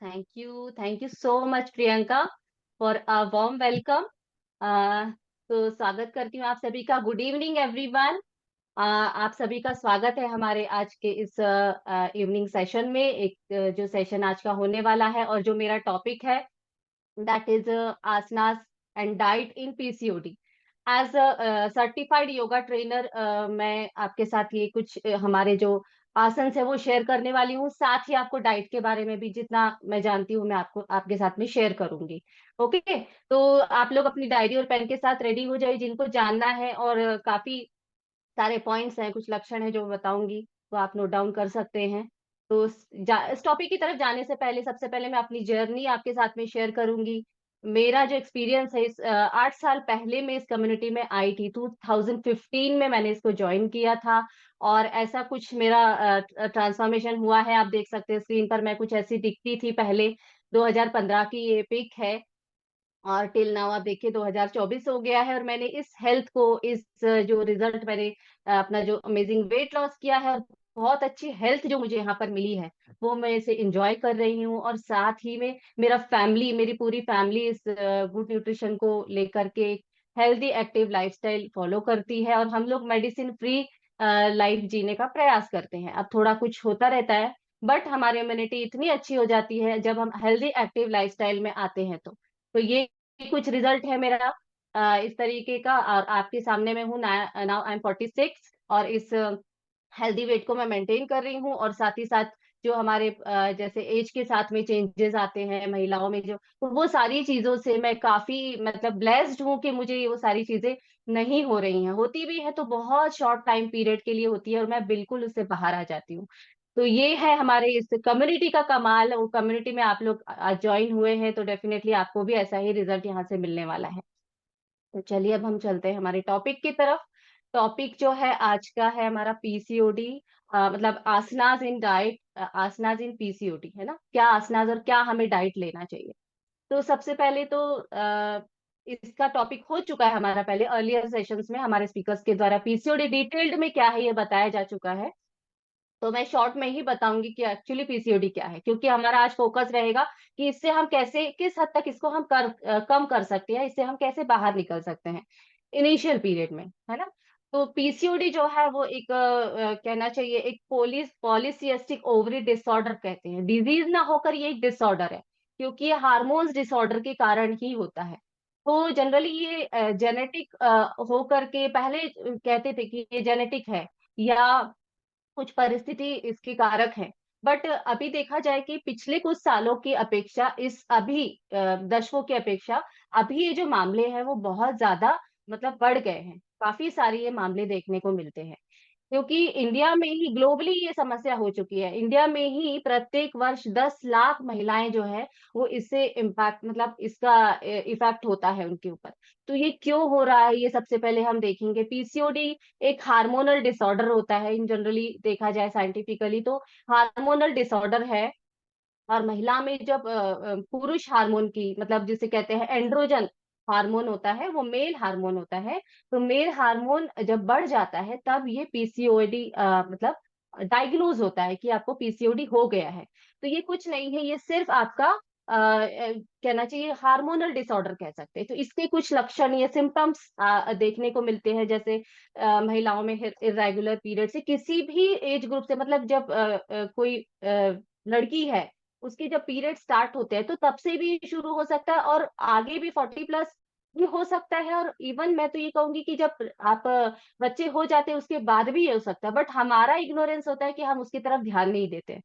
Thank you so much Priyanka for a warm welcome. तो स्वागत करती हूँ आप सभी का। Good evening everyone. आप सभी का स्वागत है हमारे आज के इस इवनिंग सेशन में। एक जो सेशन आज का होने वाला है और जो मेरा टॉपिक है that is asanas and diet in PCOD. As a certified yoga trainer मैं आपके साथ ये कुछ हमारे जो आसन है वो शेयर करने वाली हूँ। साथ ही आपको डाइट के बारे में भी जितना मैं जानती हूँ मैं आपको आपके साथ में शेयर करूंगी। ओके, तो आप लोग अपनी डायरी और पेन के साथ रेडी हो जाइए जिनको जानना है। और काफी सारे पॉइंट्स हैं, कुछ लक्षण हैं जो मैं बताऊंगी, तो आप नोट डाउन कर सकते हैं। तो इस टॉपिक की तरफ जाने से पहले सबसे पहले मैं अपनी जर्नी आपके साथ में शेयर करूंगी। मेरा जो एक्सपीरियंस है 8 साल पहले मैं इस कम्युनिटी में आई थी। 2015 में मैंने इसको ज्वाइन किया था और ऐसा कुछ मेरा ट्रांसफॉर्मेशन हुआ है। आप देख सकते हैं स्क्रीन पर मैं कुछ ऐसी दिखती थी पहले। 2015 की ये पिक है और टिल नाउ आप देखिए 2024 हो गया है और मैंने इस हेल्थ को, इस जो रिजल्ट मैंने अपना जो अमेजिंग वेट लॉस किया है और बहुत अच्छी हेल्थ जो मुझे यहाँ पर मिली है वो मैं इसे एंजॉय कर रही हूँ। और साथ ही में मेरी पूरी फैमिली इस गुड न्यूट्रिशन को लेकर के हेल्दी एक्टिव लाइफस्टाइल फॉलो करती है और हम लोग मेडिसिन फ्री लाइफ जीने का प्रयास करते हैं। अब थोड़ा कुछ होता रहता है बट हमारी इम्यूनिटी इतनी अच्छी हो जाती है जब हम हेल्दी एक्टिव लाइफस्टाइल में आते हैं। तो ये कुछ रिजल्ट है मेरा इस तरीके का। और आपके सामने में हूँ। नाउ आई एम 46 और इस हेल्दी वेट को मैं मेंटेन कर रही हूँ। और साथ ही साथ जो हमारे जैसे एज के साथ में चेंजेस आते हैं महिलाओं में जो, तो वो सारी चीजों से मैं काफी मतलब ब्लेस्ड हूँ कि मुझे वो सारी चीजें नहीं हो रही हैं। होती भी है तो बहुत शॉर्ट टाइम पीरियड के लिए होती है और मैं बिल्कुल उससे बाहर आ जाती हूँ। तो ये है हमारे इस कम्युनिटी का कमाल। वो कम्युनिटी में आप लोग ज्वाइन हुए हैं तो डेफिनेटली आपको भी ऐसा ही रिजल्ट यहाँ से मिलने वाला है। तो चलिए अब हम चलते हैं हमारे टॉपिक की तरफ। टॉपिक जो है आज का है हमारा पीसीओडी, मतलब asanas in diet, asanas in PCOD, है ना। क्या आसनाज और क्या हमें डाइट लेना चाहिए। तो सबसे पहले तो इसका टॉपिक हो चुका है हमारा पहले अर्लियर सेशंस में हमारे स्पीकर्स के द्वारा। पीसीओडी डिटेल्ड में क्या है ये बताया जा चुका है। तो मैं शॉर्ट में ही बताऊंगी कि एक्चुअली पीसीओडी क्या है, क्योंकि हमारा आज फोकस रहेगा कि इससे हम कैसे, किस हद तक इसको हम कम कर सकते हैं, इससे हम कैसे बाहर निकल सकते हैं इनिशियल पीरियड में, है ना। तो पीसीओडी जो है वो एक कहना चाहिए एक पॉलीसिस्टिक ओवरी डिसऑर्डर कहते हैं। डिजीज ना होकर ये एक डिसऑर्डर है, क्योंकि ये हार्मोन्स डिसऑर्डर के कारण ही होता है। तो जनरली ये जेनेटिक हो करके पहले कहते थे कि ये जेनेटिक है या कुछ परिस्थिति इसकी कारक है। बट अभी देखा जाए कि पिछले कुछ सालों की अपेक्षा इस अभी दशकों की अपेक्षा अभी ये जो मामले हैं वो बहुत ज्यादा मतलब बढ़ गए हैं। काफी सारे ये मामले देखने को मिलते हैं, क्योंकि इंडिया में ही ग्लोबली ये समस्या हो चुकी है। इंडिया में ही प्रत्येक वर्ष 10 लाख महिलाएं जो है वो इससे इम्पैक्ट, मतलब इसका इफेक्ट होता है उनके ऊपर। तो ये क्यों हो रहा है ये सबसे पहले हम देखेंगे। पीसीओडी एक हार्मोनल डिसऑर्डर होता है। इन जनरली देखा जाए साइंटिफिकली तो हार्मोनल डिसऑर्डर है। और महिला में जब पुरुष हार्मोन की, मतलब जिसे कहते हैं एंड्रोजन हार्मोन होता है, वो मेल हार्मोन होता है। तो मेल हार्मोन जब बढ़ जाता है तब ये पीसीओडी मतलब डायग्नोज होता है कि आपको पीसीओडी हो गया है। तो ये कुछ नहीं है, ये सिर्फ आपका कहना चाहिए हार्मोनल डिसऑर्डर कह सकते हैं। तो इसके कुछ लक्षण या सिम्टम्स देखने को मिलते हैं, जैसे महिलाओं में इरेगुलर पीरियड से किसी भी एज ग्रुप से, मतलब जब कोई लड़की है उसके जब पीरियड स्टार्ट होते हैं तो तब से भी शुरू हो सकता है और आगे भी 40+ भी हो सकता है। और इवन मैं तो ये कहूंगी कि जब आप बच्चे हो जाते हैं उसके बाद भी ये हो सकता है, बट हमारा इग्नोरेंस होता है कि हम उसकी तरफ ध्यान नहीं देते।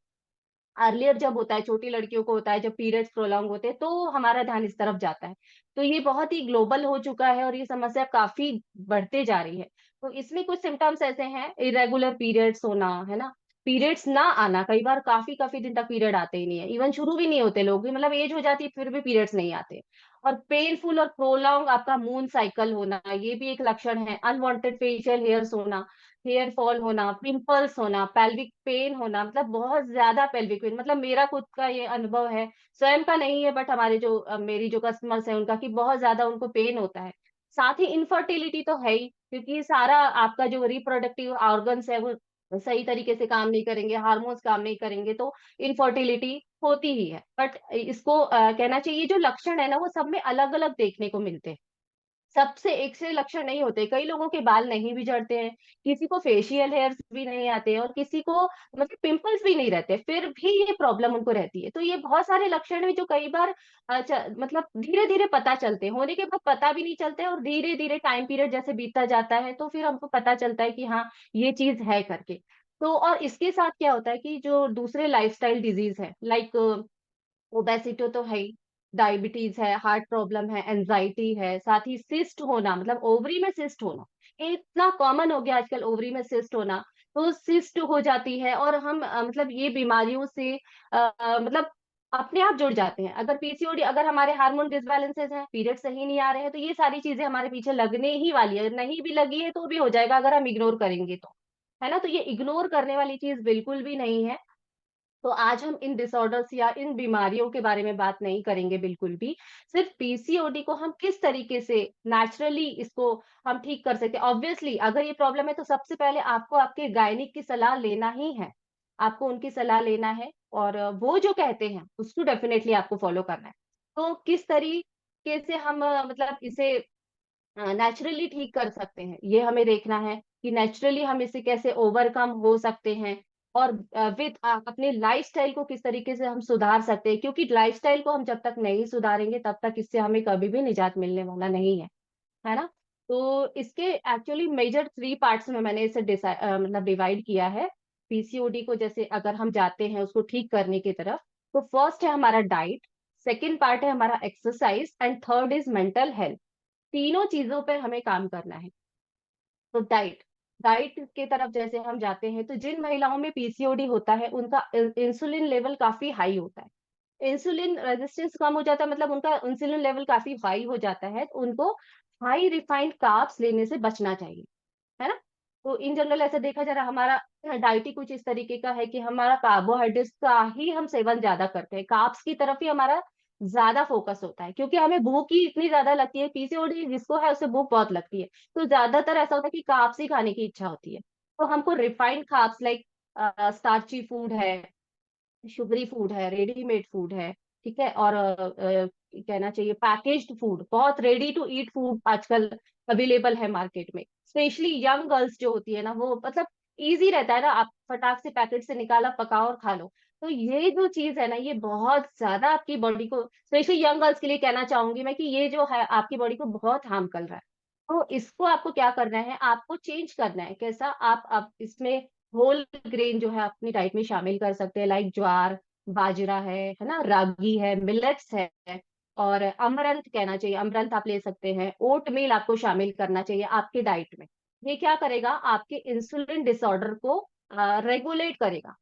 अर्लियर जब होता है, छोटी लड़कियों को होता है, जब पीरियड्स प्रोलॉन्ग होते हैं तो हमारा ध्यान इस तरफ जाता है। तो ये बहुत ही ग्लोबल हो चुका है और ये समस्या काफी बढ़ते जा रही है। तो इसमें कुछ सिम्टम्स ऐसे हैं, इरेगुलर पीरियड्स होना, है ना। पीरियड्स ना आना, कई बार काफी काफी दिन तक पीरियड आते ही नहीं है, इवन शुरू भी नहीं होते लोग भी, मतलब एज हो जाती है फिर भी पीरियड्स नहीं आते। और पेनफुल और प्रोलॉन्ग आपका मून साइकिल होना, ये भी एक लक्षण है। अनवांटेड फेशियल हेयर्स होना, हेयर फॉल होना, पिंपल्स होना, पेल्विक पेन होना, मतलब बहुत ज्यादा पेल्विक पेन, मतलब मेरा खुद का ये अनुभव है, स्वयं का नहीं है बट हमारे जो मेरी जो कस्टमर्स हैं उनका, कि बहुत ज्यादा उनको पेन होता है। साथ ही इनफर्टिलिटी तो है ही, क्योंकि सारा आपका जो रिप्रोडक्टिव ऑर्गन्स है वो सही तरीके से काम नहीं करेंगे, हार्मोन्स काम नहीं करेंगे तो इनफर्टिलिटी होती ही है, बट इसको कहना चाहिए जो लक्षण है ना वो सब में अलग-अलग देखने को मिलते हैं। सबसे एक से लक्षण नहीं होते, कई लोगों के बाल नहीं भी झड़ते हैं, किसी को फेशियल हेयर्स भी नहीं आते हैं और किसी को मतलब पिंपल्स भी नहीं रहते, फिर भी ये प्रॉब्लम उनको रहती है। तो ये बहुत सारे लक्षण हैं जो कई बार मतलब धीरे-धीरे पता चलते हैं, होने के बाद पता भी नहीं चलते और धीरे-धीरे टाइम पीरियड जैसे बीतता जाता है, तो फिर हमको पता चलता है कि हाँ, ये चीज़ है करके। तो और इसके साथ क्या होता है कि जो दूसरे लाइफ़स्टाइल डिज़ीज़ हैं, लाइक ओबेसिटी तो है ही, डायबिटीज़ है, हार्ट प्रॉब्लम है, एंग्ज़ायटी है, साथ ही सिस्ट होना मतलब ओवरी में सिस्ट होना, ये इतना कॉमन हो गया आजकल ओवरी में सिस्ट होना, तो सिस्ट हो जाती है और हम मतलब ये बीमारियों से मतलब अपने आप जुड़ जाते हैं। अगर पीसीओडी अगर हमारे हार्मोन डिसबैलेंसेस हैं, पीरियड सही नहीं आ रहे हैं, तो ये सारी चीज़ें हमारे पीछे लगने ही वाली है, नहीं भी लगी है तो भी हो जाएगा अगर हम इग्नोर करेंगे तो। है ना? तो ये इग्नोर करने वाली चीज़ बिल्कुल भी नहीं है। तो आज हम इन डिसऑर्डर्स या इन बीमारियों के बारे में बात नहीं करेंगे बिल्कुल भी। सिर्फ पीसीओडी को हम किस तरीके से नेचुरली इसको हम ठीक कर सकते हैं। ऑब्वियसली अगर ये प्रॉब्लम है तो सबसे पहले आपको आपके गायनिक की सलाह लेना ही है। आपको उनकी सलाह लेना है और वो जो कहते हैं उसको डेफिनिटली आपको फॉलो करना है। तो किस तरीके से हम मतलब इसे नेचुरली ठीक कर सकते हैं, ये हमें देखना है कि नेचुरली हम इसे कैसे ओवरकम हो सकते हैं और विद अपने लाइफ़स्टाइल को किस तरीके से हम सुधार सकते हैं क्योंकि लाइफ़स्टाइल को हम जब तक नहीं सुधारेंगे तब तक इससे हमें कभी भी निजात मिलने वाला नहीं है ना? तो इसके एक्चुअली मेजर 3 पार्ट्स में मैंने इसे मतलब डिवाइड किया है। पीसीओडी को जैसे अगर हम जाते हैं उसको ठीक करने की तरफ, तो फर्स्ट है हमारा डाइट, सेकंड पार्ट है हमारा exercise and third is mental health. तीनों चीज़ों पे हमें काम करना है। तो डाइट, डाइट की तरफ जैसे हम जाते हैं, तो जिन महिलाओं में पीसीओडी होता है, उनका इंसुलिन लेवल काफ़ी हाई होता है। इंसुलिन रेजिस्टेंस कम हो जाता है मतलब उनका इंसुलिन लेवल काफ़ी हाई हो जाता है, तो उनको हाई रिफाइंड कार्ब्स लेने से बचना चाहिए, है ना? तो इन जनरल ऐसा देखा जा रहा है हमारा डाइट ही कुछ इस तरीके का है कि हमारा कार्बोहाइड्रेट्स का ही हम सेवन ज़्यादा करते हैं, कार्ब्स की तरफ ही हमारा ज़्यादा फोकस होता है क्योंकि हमें भूख ही इतनी ज़्यादा लगती है, पीसीओडी जिसको है उसे भूख बहुत लगती है। तो ज़्यादातर ऐसा होता है कि कार्ब्स ही खाने की इच्छा होती है। तो हमको refined carbs like starchy food है, शुगरी फूड है, रेडीमेड फूड है, ठीक है? और कहना चाहिए पैकेज्ड फूड, बहुत रेडी टू ईट फूड आजकल अवेलेबल है मार्केट में। स्पेशली यंग गर्ल्स जो होती है ना, वो मतलब ईज़ी रहता है ना, आप फटाक से पैकेट से निकाला, पकाओ और खा लो। तो ये जो चीज़ है ना, ये बहुत ज़्यादा आपकी बॉडी को स्पेशली यंग गर्ल्स के लिए कहना चाहूँगी मैं कि ये जो है आपकी बॉडी को बहुत हार्म कर रहा है। तो इसको आपको क्या करना है, आपको चेंज करना है। कैसा? आप इसमें होल ग्रेन जो है अपनी डाइट में शामिल कर सकते हैं लाइक ज्वार, बाजरा है ना? रागी है, मिलेट्स है और अमरंथ कहना चाहिए, अमरंथ आप ले सकते हैं। ओटमील आपको शामिल करना चाहिए आपकी डाइट में। ये क्या करेगा? आपके इंसुलिन डिसऑर्डर को रेगुलेट करेगा।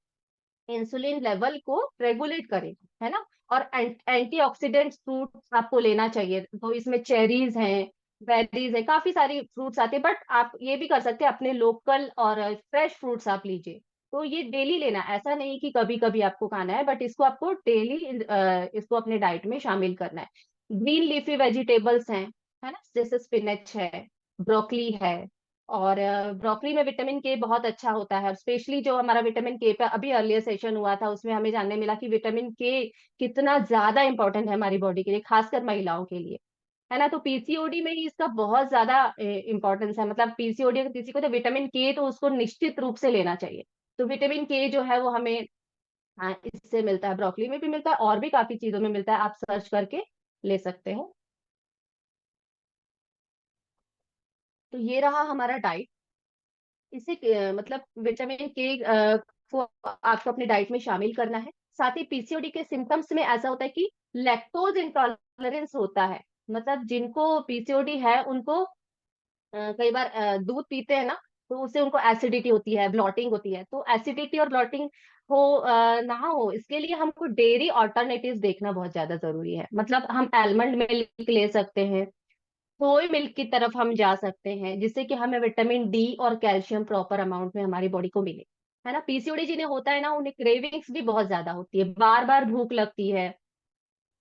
इंसुलिन लेवल को रेगुलेट करेगा, है ना? और एंटीऑक्सीडेंट्स फ्रूट्स आपको लेना चाहिए। तो इसमें चेरीज़ हैं, बेरीज़ है, काफ़ी सारी फ्रूट्स आते हैं बट आप ये भी कर सकते हैं अपने लोकल और फ्रेश फ्रूट्स आप लीजिए। तो ये डेली लेना है, ऐसा नहीं कि कभी-कभी आपको खाना है बट इसको आपको डेली इसको अपने डाइट में शामिल करना है। ग्रीन लीफी वेजिटेबल्स हैं, है ना? जैसे स्पिनच है, ब्रोकोली है और ब्रोकोली में विटामिन के बहुत अच्छा होता है और स्पेशली जो हमारा विटामिन के पे अभी अर्लियर सेशन हुआ था, उसमें हमें जानने मिला कि विटामिन के कितना ज़्यादा इम्पोर्टेंट है हमारी बॉडी के लिए, खासकर महिलाओं के लिए, है ना? तो पीसीओडी में ही इसका बहुत ज़्यादा इम्पोर्टेंस है, मतलब पीसीओडी अगर किसी को तो विटामिन के तो उसको निश्चित रूप से लेना चाहिए। तो विटामिन के जो है वो हमें इससे मिलता है, ब्रोकोली में भी मिलता है और भी काफ़ी चीज़ों में मिलता है, आप सर्च करके ले सकते हो। तो ये रहा हमारा डाइट। इसे मतलब विटामिन के को आपको अपनी डाइट में शामिल करना है। साथ ही पीसीओडी के सिम्पटम्स में ऐसा होता है कि लैक्टोज इंटॉलरेंस होता है। मतलब जिनको पीसीओडी है उनको कई बार दूध पीते हैं ना, तो उससे उनको एसिडिटी होती है, ब्लॉटिंग होती है। तो एसिडिटी और ब्लॉटिंग ना हो इसके लिए हमको डेयरी अल्टरनेटिव्स देखना बहुत ज़्यादा ज़रूरी है। मतलब हम आलमंड मिल्क ले सकते हैं, सोया मिल्क की तरफ हम जा सकते हैं, जिससे कि हमें विटामिन डी और कैल्शियम प्रॉपर अमाउंट में हमारी बॉडी को मिले। है ना? पीसीओडी जिन्हें होता है ना, उन्हें क्रेविंग्स भी बहुत ज़्यादा होती है, बार-बार भूख लगती है।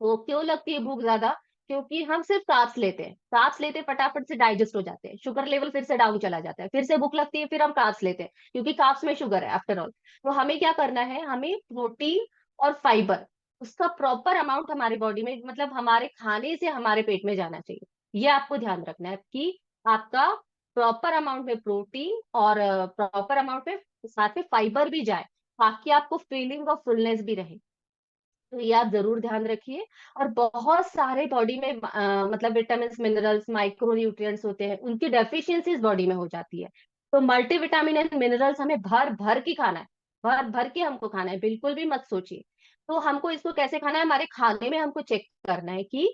वो क्यों लगती है भूख ज़्यादा? क्योंकि हम सिर्फ कार्ब्स लेते हैं। कार्ब्स लेते हैं, फटाफट से डाइजेस्ट हो जाते हैं, शुगर लेवल फिर से डाउन चला जाता है, फिर से भूख लगती है, फिर हम कार्ब्स लेते हैं, क्योंकि कार्ब्स में शुगर है आफ्टर ऑल। तो हमें क्या करना है, हमें प्रोटीन और फाइबर उसका प्रॉपर अमाउंट हमारी बॉडी में, मतलब हमारे खाने से हमारे पेट में जाना चाहिए। ये आपको ध्यान रखना है कि आपका प्रॉपर अमाउंट में प्रोटीन और प्रॉपर अमाउंट में साथ में फाइबर भी जाए, ताकि आपको फीलिंग ऑफ फुलनेस भी रहे। तो ये आप जरूर ध्यान रखिए। और बहुत सारे बॉडी में मतलब विटामिन मिनरल्स माइक्रो न्यूट्रिएंट्स होते हैं, उनकी डेफिशिएंसीज बॉडी में हो जाती है। तो मल्टीविटामिन एंड मिनरल्स हमें भर भर के खाना है, भर भर के हमको खाना है, बिल्कुल भी मत सोचिए। तो हमको इसको कैसे खाना है, हमारे खाने में हमको चेक करना है कि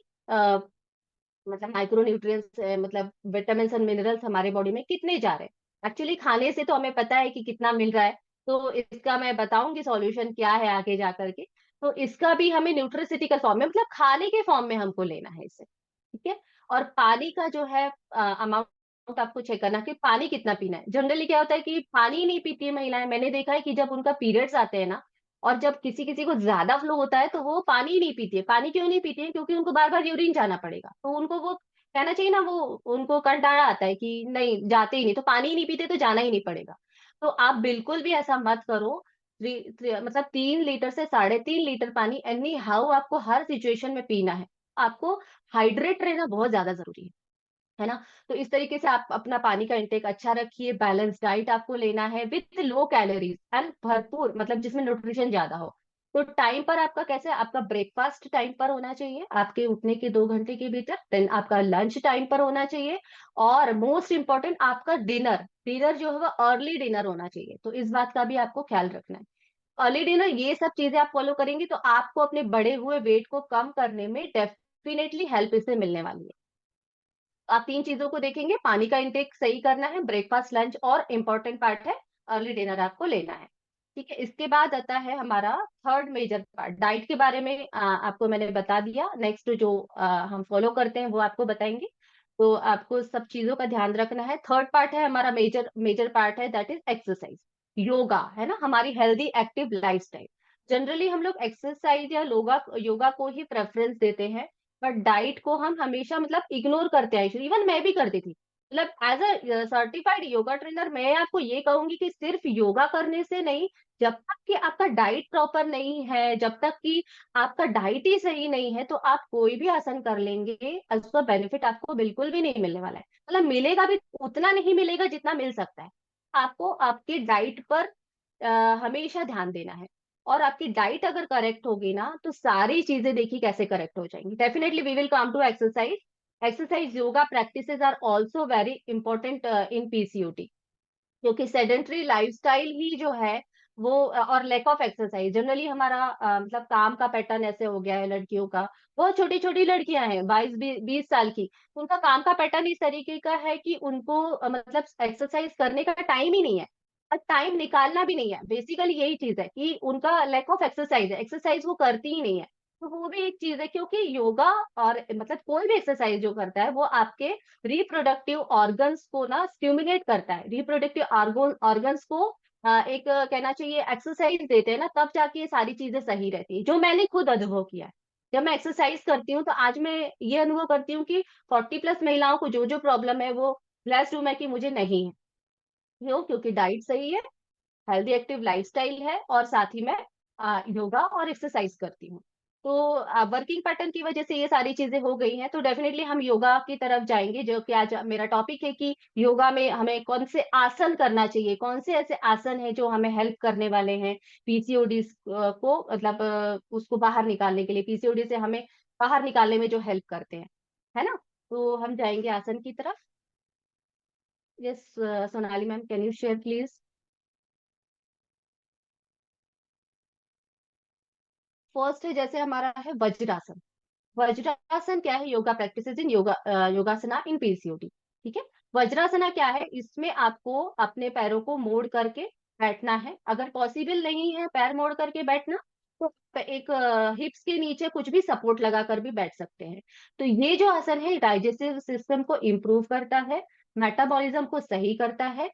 मतलब माइक्रो न्यूट्रिएंट्स मतलब विटामिन एंड मिनरल्स हमारे बॉडी में कितने जा रहे हैं। एक्चुअली खाने से तो हमें पता है कि कितना मिल रहा है, तो इसका मैं बताऊंगी सॉल्यूशन क्या है आगे जा करके। तो इसका भी हमें न्यूट्रिसिटी का फॉर्म में, मतलब खाने के फॉर्म में हमको लेना है इसे, ठीक है। और पानी का जो है अमाउंट आपको चेक करना कि पानी कितना पीना है। जनरली क्या होता है कि पानी ही नहीं पीती है महिलाएं, मैंने देखा है कि जब उनका पीरियड्स आते हैं ना, और जब किसी किसी को ज्यादा फ्लो होता है, तो वो पानी ही नहीं पीती है। पानी क्यों नहीं पीती है? क्योंकि उनको बार बार यूरिन जाना पड़ेगा, तो उनको वो कहना चाहिए ना, वो उनको कंटाड़ा आता है कि नहीं जाते ही नहीं, तो पानी ही नहीं पीते तो जाना ही नहीं पड़ेगा। तो आप बिल्कुल भी ऐसा मत करो। मतलब 3 लीटर से 3.5 लीटर पानी एनी हाउ आपको हर सिचुएशन में पीना है। आपको हाइड्रेट रहना बहुत ज्यादा जरूरी है ना। तो इस तरीके से आप अपना पानी का इंटेक अच्छा रखिए। बैलेंस डाइट आपको लेना है विथ लो कैलोरीज एंड भरपूर, मतलब जिसमें न्यूट्रिशन ज्यादा हो। तो टाइम पर आपका कैसे, आपका ब्रेकफास्ट टाइम पर होना चाहिए, आपके उठने के 2 घंटे के भीतर। देन आपका लंच टाइम पर होना चाहिए। और मोस्ट इंपॉर्टेंट आपका डिनर, डिनर जो है वो अर्ली डिनर होना चाहिए। तो इस बात का भी आपको ख्याल रखना है। अर्ली डिनर, ये सब चीजें आप फॉलो करेंगे तो आपको अपने बढ़े हुए वेट को कम करने में डेफिनेटली हेल्प इससे मिलने वाली है। आप 3 चीजों को देखेंगे, पानी का इंटेक सही करना है, ब्रेकफास्ट लंच, और इम्पोर्टेंट पार्ट है अर्ली डिनर आपको लेना है। ठीक है, इसके बाद आता है हमारा थर्ड मेजर पार्ट। डाइट के बारे में आपको मैंने बता दिया। नेक्स्ट जो हम फॉलो करते हैं वो आपको बताएंगे। तो आपको सब चीजों का ध्यान रखना है। थर्ड पार्ट है हमारा, मेजर मेजर पार्ट है, दैट इज एक्सरसाइज, योगा, है ना, हमारी हेल्दी एक्टिव लाइफस्टाइल। जनरली हम लोग एक्सरसाइज या योगा योगा को ही प्रेफरेंस देते हैं, बट डाइट को हम हमेशा मतलब इग्नोर करते हैं। इवन मैं भी करती थी। मतलब as a certified yoga trainer मैं आपको ये कहूंगी कि सिर्फ योगा करने से नहीं, जब तक कि आपका डाइट प्रॉपर नहीं है, जब तक कि आपका डाइट ही सही नहीं है, तो आप कोई भी आसन कर लेंगे, उसका बेनिफिट आपको बिल्कुल भी नहीं मिलने वाला है। मतलब मिलेगा भी उतना नहीं मिलेगा जितना मिल सकता है। आपको आपके डाइट पर हमेशा ध्यान देना है। और आपकी डाइट अगर करेक्ट होगी ना, तो सारी चीजें देखिए कैसे करेक्ट हो जाएंगी। Definitely we will come to exercise. Exercise yoga practices are also very important in PCOD, क्योंकि सेडेंटरी लाइफस्टाइल ही जो है वो और लैक ऑफ एक्सरसाइज, जनरली हमारा मतलब काम का पैटर्न ऐसे हो गया है लड़कियों का। बहुत छोटी छोटी लड़कियां हैं, 22-20 साल की, उनका काम का पैटर्न इस तरीके का है कि उनको मतलब एक्सरसाइज करने का टाइम ही नहीं है, और टाइम निकालना भी नहीं है। बेसिकली यही चीज है कि उनका लैक ऑफ एक्सरसाइज है, एक्सरसाइज वो करती ही नहीं है। तो वो भी एक चीज है, क्योंकि योगा और मतलब कोई भी एक्सरसाइज जो करता है वो आपके रिप्रोडक्टिव ऑर्गन्स को ना स्टिमुलेट करता है, रिप्रोडक्टिव ऑर्गन्स को एक कहना चाहिए एक्सरसाइज देते हैं ना, तब जाके ये सारी चीजें सही रहती है, जो मैंने खुद अनुभव किया है। जब मैं एक्सरसाइज करती हूँ तो आज मैं ये अनुभव करती हूँ कि 40+ महिलाओं को जो जो प्रॉब्लम है वो ब्लेस्ड हूं मैं कि मुझे नहीं है। क्यों? क्योंकि डाइट सही है, हेल्दी एक्टिव लाइफस्टाइल है, और साथ ही मैं योगा और एक्सरसाइज करती हूँ। तो वर्किंग पैटर्न की वजह से ये सारी चीजें हो गई हैं, तो डेफिनेटली हम योगा की तरफ जाएंगे, जो कि आज मेरा टॉपिक है कि योगा में हमें कौन से आसन करना चाहिए, कौन से ऐसे आसन हैं जो हमें हेल्प करने वाले हैं पीसीओडी को, मतलब उसको बाहर निकालने के लिए, पीसीओडी से हमें बाहर निकालने में जो हेल्प करते हैं, है ना। तो हम जाएंगे आसन की तरफ। Yes, Sonali ma'am, can you share please. First है जैसे हमारा है वज्रासन। वज्रासन क्या है? योगा प्रैक्टिसेस इन योगासना इन पीसीओडी। ठीक है। वज्रासना क्या है? इसमें आपको अपने पैरों को मोड़ करके बैठना है। अगर पॉसिबल नहीं है पैर मोड़ करके बैठना, तो एक हिप्स के नीचे कुछ भी सपोर्ट लगा कर भी बैठ सकते हैं। तो ये जो आसन है डाइजेस्टिव सिस्टम को इम्प्रूव करता है, मेटाबॉलिज्म को सही करता है,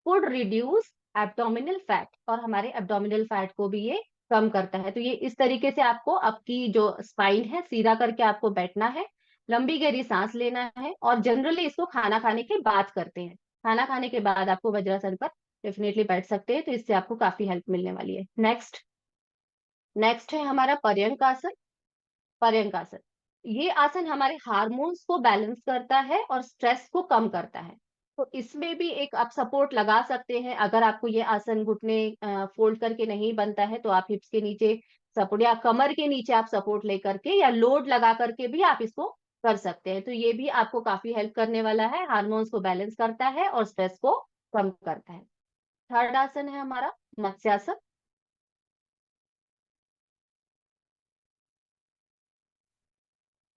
फूड रिड्यूस एब्डोमिनल फैट, और हमारे एब्डोमिनल फैट को भी ये कम करता है। तो ये इस तरीके से आपको आपकी जो स्पाइन है सीधा करके आपको बैठना है, लंबी गहरी सांस लेना है, और जनरली इसको खाना खाने के बाद करते हैं। खाना खाने के बाद आपको वज्रासन पर डेफिनेटली बैठ सकते हैं, तो इससे आपको काफी हेल्प मिलने वाली है। नेक्स्ट। नेक्स्ट है हमारा पर्यंकासन। पर्यंकासन, ये आसन हमारे हार्मोन्स को बैलेंस करता है और स्ट्रेस को कम करता है। तो इसमें भी एक आप सपोर्ट लगा सकते हैं। अगर आपको ये आसन घुटने फोल्ड करके नहीं बनता है तो आप हिप्स के नीचे सपोर्ट या कमर के नीचे आप सपोर्ट लेकर के या लोड लगा करके भी आप इसको कर सकते हैं। तो ये भी आपको काफी हेल्प करने वाला है, हार्मोन्स को बैलेंस करता है और स्ट्रेस को कम करता है। थर्ड आसन है हमारा मत्स्यासन।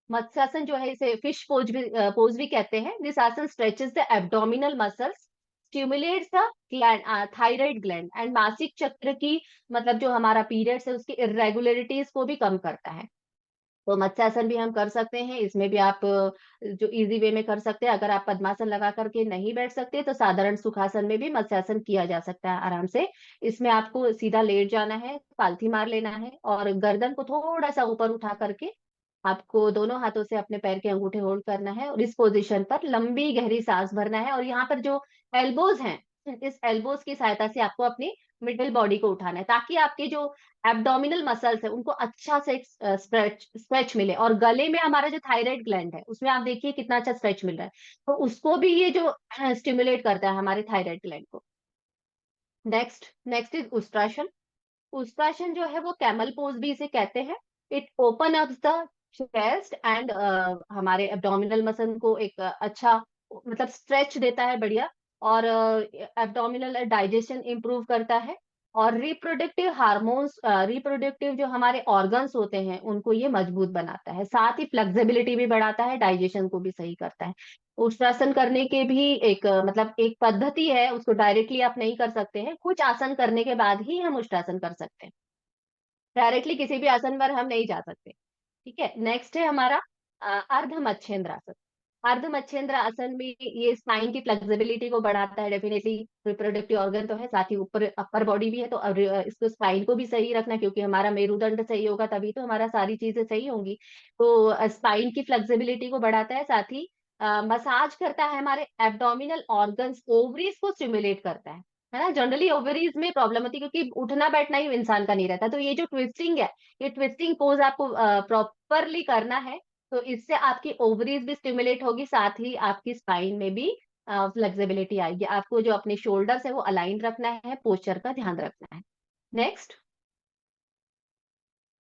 मत्स्यासन जो है इसे फिश पोज भी कहते हैं। दिस आसन stretches the abdominal muscles, stimulates the gland, thyroid gland and मासिक चक्र की, मतलब जो हमारा पीरियड्स है उसकी इरेगुलरिटीज को भी कम करता है। तो मत्स्यासन भी हम कर सकते हैं। इसमें भी आप जो इजी वे में कर सकते हैं। अगर आप पद्मासन लगा करके नहीं बैठ सकते तो साधारण सुखासन में भी मत्स्यासन किया जा सकता है आराम से। इसमें आपको सीधा लेट जाना है, पालथी मार लेना है और गर्दन को थोड़ा सा ऊपर उठा करके आपको दोनों हाथों से अपने पैर के अंगूठे होल्ड करना है और इस पोजीशन पर लंबी गहरी सांस भरना है। और यहाँ पर जो एल्बोज हैं, इस एल्बोज की सहायता से आपको अपनी मिडिल बॉडी को उठाना है ताकि आपके जो एब्डोमिनल मसल्स है उनको अच्छा से स्ट्रेच स्ट्रेच मिले। और गले में हमारा जो थायराइड ग्लैंड है उसमें आप देखिए कितना अच्छा स्ट्रेच मिल रहा है। तो उसको भी ये जो स्टिमुलेट करता है हमारे थायराइड ग्लैंड को। Next next is Ustrasana. Ustrasana जो है वो कैमल पोज भी इसे कहते हैं। It open up the chest and हमारे एब्डोमिनल मसल को एक अच्छा मतलब स्ट्रेच देता है बढ़िया। और एब्डोमिनल डाइजेशन इंप्रूव करता है और रिप्रोडक्टिव हार्मोन्स, रिप्रोडक्टिव जो हमारे ऑर्गन्स होते हैं उनको ये मजबूत बनाता है। साथ ही फ्लेक्सिबिलिटी भी बढ़ाता है, डाइजेशन को भी सही करता है। उष्ट्रासन करने के भी एक मतलब एक पद्धति है, उसको डायरेक्टली आप नहीं कर सकते हैं। कुछ आसन करने के बाद ही हम उष्ट्रासन कर सकते हैं। डायरेक्टली किसी भी आसन पर हम नहीं जा सकते। ठीक है, नेक्स्ट है हमारा अर्ध मच्छेंद्र आसन। अर्ध मच्छेंद्र आसन में ये स्पाइन की फ्लेक्सिबिलिटी को बढ़ाता है। डेफिनेटली रिप्रोडक्टिव ऑर्गन तो है, साथ ही ऊपर अपर बॉडी भी है। तो इसको स्पाइन को भी सही रखना, क्योंकि हमारा मेरुदंड सही होगा तभी तो हमारा सारी चीजें सही होंगी। तो स्पाइन की फ्लेक्सिबिलिटी को बढ़ाता है, साथ ही मसाज करता है हमारे एब्डोमिनल ऑर्गन्स, ओवरीज को स्टिमुलेट करता है ना। जनरली ओवरीज में प्रॉब्लम होती है क्योंकि उठना बैठना ही इंसान का नहीं रहता। तो ये जो ट्विस्टिंग है, ये ट्विस्टिंग पोज आपको प्रॉपरली करना है। तो इससे आपकी ओवरीज भी स्टिमुलेट होगी, साथ ही आपकी स्पाइन में भी फ्लेक्सिबिलिटी आएगी। आपको जो अपने शोल्डर्स है वो अलाइन रखना है, पोस्चर का ध्यान रखना है। नेक्स्ट,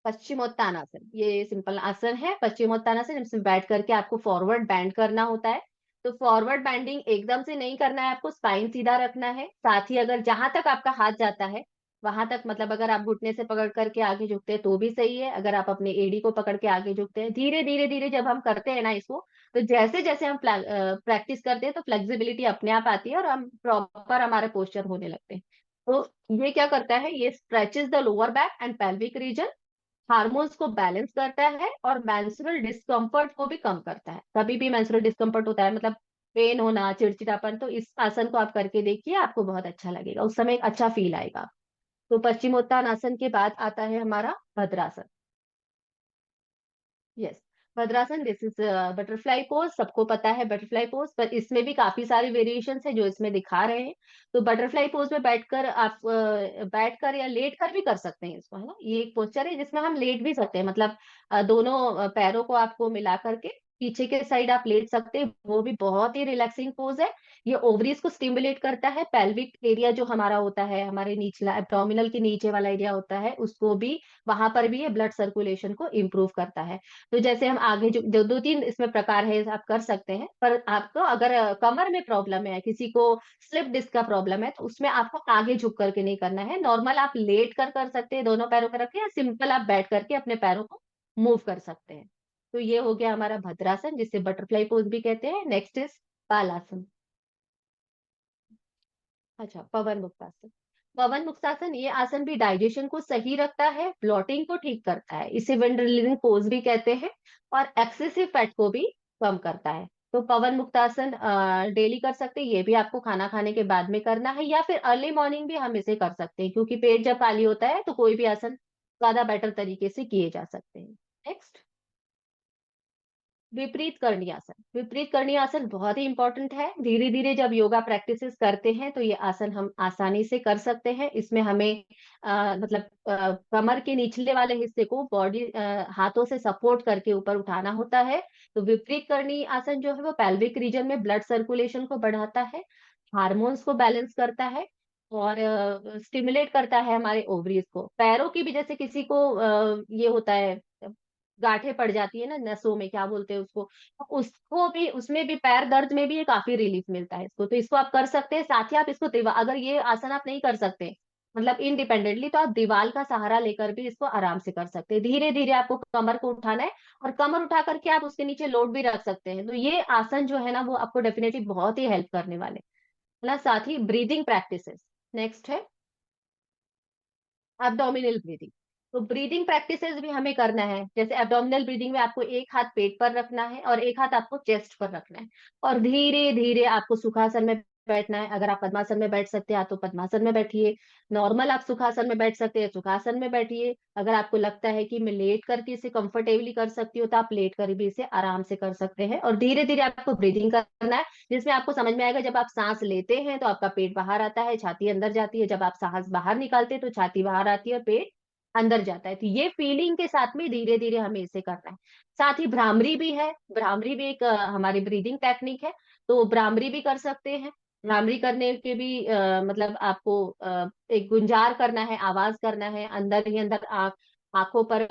पश्चिमोत्तानासन। ये सिंपल आसन है पश्चिमोत्तानासन। इसमें बैठ करके आपको फॉरवर्ड बैंड करना होता है। तो फॉरवर्ड बैंडिंग एकदम से नहीं करना है, आपको स्पाइन सीधा रखना है। साथ ही अगर जहां तक आपका हाथ जाता है वहां तक, मतलब अगर आप घुटने से पकड़ करके आगे झुकते हैं तो भी सही है। अगर आप अपने एड़ी को पकड़ के आगे झुकते हैं, धीरे धीरे धीरे जब हम करते हैं ना इसको, तो जैसे जैसे हम प्रैक्टिस करते हैं तो फ्लेक्सिबिलिटी अपने आप आती है और हम प्रॉपर हमारे पोस्चर होने लगते हैं। तो ये क्या करता है, ये stretches the lower back and pelvic region, hormones को बैलेंस करता है और मेंस्ट्रुअल डिस्कम्फर्ट को भी कम करता है। कभी भी मेंस्ट्रुअल डिस्कम्फर्ट होता है, मतलब पेन होना, चिड़चिड़ापन, तो इस आसन को आप करके देखिए, आपको बहुत अच्छा लगेगा, उस समय एक अच्छा फील आएगा। तो पश्चिमोत्तान आसन के बाद आता है हमारा Bhadrasana. Yes, Bhadrasana, this is butterfly pose. सबको पता है बटरफ्लाई पोज, पर इसमें भी काफी सारे वेरिएशंस है जो इसमें दिखा रहे हैं। तो बटरफ्लाई पोज में बैठकर आप बैठकर या लेट कर भी कर सकते हैं इसको, है ना। ये एक पोस्चर है जिसमें हम लेट भी सकते हैं, मतलब दोनों पैरों को आपको मिला करके पीछे के साइड आप लेट सकते हैं। वो भी बहुत ही रिलैक्सिंग पोज है। ये ओवरीज को स्टिमुलेट करता है। पेल्विक एरिया जो हमारा होता है, हमारे निचला एब्डोमिनल के नीचे वाला एरिया होता है, उसको भी, वहां पर भी ये ब्लड सर्कुलेशन को इम्प्रूव करता है। तो जैसे हम आगे जो जो 2-3 इसमें प्रकार है आप कर सकते हैं। पर आपको अगर कमर में प्रॉब्लम है, किसी को स्लिप डिस्क का प्रॉब्लम है, तो उसमें आपको आगे झुक करके नहीं करना है। नॉर्मल आप लेट कर सकते हैं दोनों पैरों पर रख के, या सिंपल आप बैठ करके अपने पैरों को मूव कर सकते हैं। तो ये हो गया हमारा भद्रासन, जिसे बटरफ्लाई पोज भी कहते हैं। नेक्स्ट इज बालासन। अच्छा, पवन मुक्तासन। पवन मुक्तासन, ये आसन भी डाइजेशन को सही रखता है, ब्लॉटिंग को ठीक करता है, इसे विंड रिलीजिंग पोज भी कहते हैं, और एक्सेसिव फैट को भी कम करता है। तो पवन मुक्तासन डेली कर सकते हैं। ये भी आपको खाना खाने के बाद में करना है, या फिर अर्ली मॉर्निंग भी हम इसे कर सकते हैं, क्योंकि पेट जब खाली होता है तो कोई भी आसन ज्यादा बेटर तरीके से किए जा सकते हैं। नेक्स्ट, विपरीत करणी आसन। विपरीत करणी आसन बहुत ही इम्पोर्टेंट है। धीरे-धीरे जब योगा प्रैक्टिसेस करते हैं, तो ये आसन हम आसानी से कर सकते हैं। इसमें हमें मतलब कमर के निचले वाले हिस्से को हाथों से सपोर्ट करके ऊपर उठाना होता है। तो विपरीत करणी आसन जो है वो पेल्विक रीजन में ब्लड सर्कुलेशन को बढ़ाता है, हार्मोन्स को बैलेंस करता है और स्टिमुलेट करता है हमारे ओवरीज को। पैरों की भी जैसे किसी को ये होता है गांठें पड़ जाती है ना नसों में, क्या बोलते हैं उसको, तो उसको भी, उसमें भी पैर दर्द में भी ये काफी रिलीफ मिलता है इसको। तो इसको आप कर सकते हैं। साथ ही आप इसको अगर ये आसन आप नहीं कर सकते मतलब इंडिपेंडेंटली, तो आप दीवार का सहारा लेकर भी इसको आराम से कर सकते हैं। धीरे धीरे आपको कमर को उठाना है और कमर उठा करके आप उसके नीचे लोड भी रख सकते हैं। तो ये आसन जो है ना वो आपको डेफिनेटली बहुत ही हेल्प करने वाले है ना। साथ ही ब्रीदिंग प्रैक्टिसेस नेक्स्ट है एब्डोमिनल ब्रीदिंग। तो ब्रीदिंग प्रैक्टिसेस भी हमें करना है। जैसे एब्डोमिनल ब्रीदिंग में आपको एक हाथ पेट पर रखना है और एक हाथ आपको चेस्ट पर रखना है और धीरे-धीरे आपको सुखासन में बैठना है। अगर आप पद्मासन में बैठ सकते हैं, तो पद्मासन में बैठिए। नॉर्मल आप सुखासन में बैठ सकते हैं, सुखासन में बैठिए। अगर आपको लगता है कि मैं लेट करके इसे कंफर्टेबली कर सकती हूँ, तो आप लेट कर भी इसे आराम से कर सकते हैं और धीरे-धीरे आपको ब्रीदिंग करना है, जिसमें आपको समझ में आएगा जब आप साँस लेते हैं तो आपका पेट बाहर आता है, छाती अंदर जाती है, जब आप साँस बाहर निकालते हैं तो छाती बाहर आती है और पेट अंदर जाता है। तो ये फीलिंग के साथ में धीरे-धीरे हमें इसे करना है। साथ ही भ्रामरी भी है, भ्रामरी भी एक हमारी ब्रीदिंग टेक्निक है, तो भ्रामरी भी कर सकते हैं। भ्रामरी करने के भी मतलब आपको एक गुंजार करना है, आवाज़ करना है, अंदर ही अंदर आँखों पर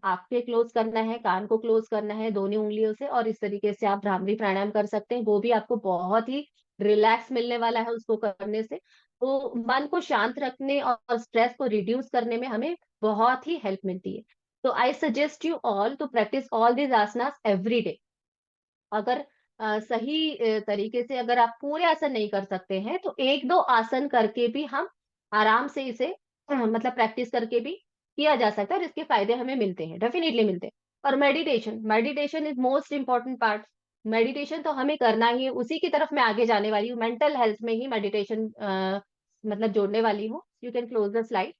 आँखें क्लोज़ करना है, कान को क्लोज़ करना है दोनों उँगलियों से और इस तरीके से आप भ्रामरी प्राणायाम कर सकते हैं। वो भी आपको बहुत ही रिलैक्स मिलने वाला है उसको करने से। तो मन को शांत रखने और स्ट्रेस को रिड्यूस करने में हमें बहुत ही हेल्प मिलती है। तो I suggest you all to practice all these asanas every day. अगर सही तरीके से अगर आप पूरे आसन नहीं कर सकते हैं, तो 1-2 आसन करके भी हम आराम से इसे मतलब प्रैक्टिस करके भी किया जा सकता है और इसके फ़ायदे हमें मिलते हैं, डेफ़िनिटली मिलते हैं। और meditation, meditation is most important part. Meditation तो हमें करना ही है, उसी की तरफ मैं आगे जाने वाली हूँ। मेंटल हेल्थ में ही मेडिटेशन मतलब जोड़ने वाली हूँ। You can close the slide.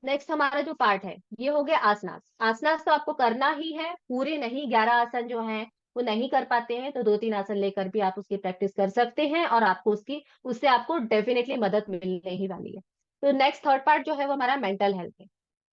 Next हमारा जो पार्ट है, ये हो गया आसनास। आसनास तो आपको करना ही है, पूरे नहीं 11 आसन जो हैं, वो नहीं कर पाते हैं, तो 2-3 आसन लेकर भी आप उसकी प्रैक्टिस कर सकते हैं और आपको उससे आपको डेफिनिटली मदद मिलने ही वाली है। तो नेक्स्ट थर्ड पार्ट जो है वो हमारा मेंटल हेल्थ है,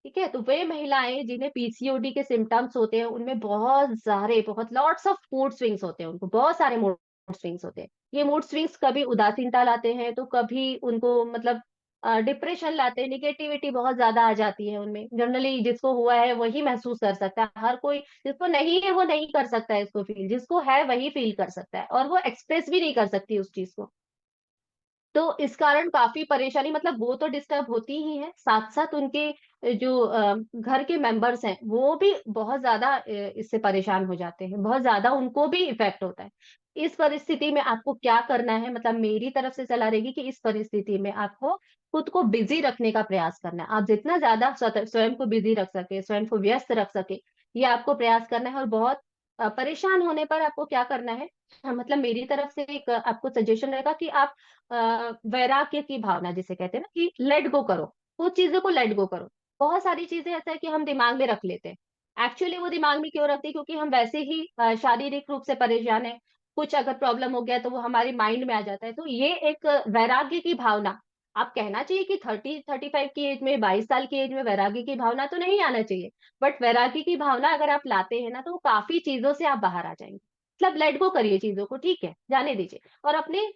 ठीक है? तो वे महिलाएँ जिन्हें पीसीओडी के सिम्पटम्स होते हैं, उनमें बहुत लॉट्स ऑफ मूड स्विंग्स होते हैं उनको, बहुत सारे मूड स्विंग्स होते हैं। ये मूड स्विंग्स कभी उदासीनता लाते हैं, तो कभी उनको मतलब डिप्रेशन लाते हैं, नेगेटिविटी बहुत ज़्यादा आ जाती है उनमें। जनरली जिसको हुआ है वही महसूस कर सकता है। हर कोई जिसको नहीं है वो नहीं कर सकता है इसको फ़ील, जिसको है वही फ़ील कर सकता है और वो एक्सप्रेस भी नहीं कर सकती उस चीज़ को। तो इस कारण काफ़ी परेशानी मतलब वो तो डिस्टर्ब होती ही हैं, साथ-साथ उनके जो घर के मेंबर्स हैं, वो भी बहुत ज़्यादा इससे परेशान हो जाते हैं, बहुत ज़्यादा उनको भी इफ़ेक्ट होता है। इस परिस्थिति में आपको क्या करना है मतलब मेरी तरफ से सलाह रहेगी कि इस परिस्थिति में आपको खुद को बिज़ी रखने का प्रयास करना है। आप जितना ज़्यादा स्वयं को बिज़ी रख सकें, स्वयं को व्यस्त रख सकें, ये आपको प्रयास करना है और बहुत परेशान होने पर आपको क्या करना है मतलब मेरी तरफ से एक आपको सजेशन रहेगा कि आप वैराग्य की भावना जिसे कहते हैं ना कि लेट गो करो, कुछ चीज़ों को लेट गो करो। बहुत सारी चीज़ें ऐसा है कि हम दिमाग में रख लेते हैं। एक्चुअली वो दिमाग में क्यों रखते हैं क्योंकि हम वैसे ही शारीरिक रूप से परेशान हैं। कुछ अगर प्रॉब्लम हो गया तो वो हमारे माइंड में आ जाता है। तो ये एक वैराग्य की भावना आप कहना चाहिए कि 30-35 की एज में 22 साल की एज में वैराग्य की भावना तो नहीं आना चाहिए। बट वैराग्य की भावना अगर आप लाते हैं ना तो काफ़ी चीज़ों से आप बाहर आ जाएँगे। मतलब लेट गो करिए चीज़ों को, ठीक है, जाने दीजिए और अपने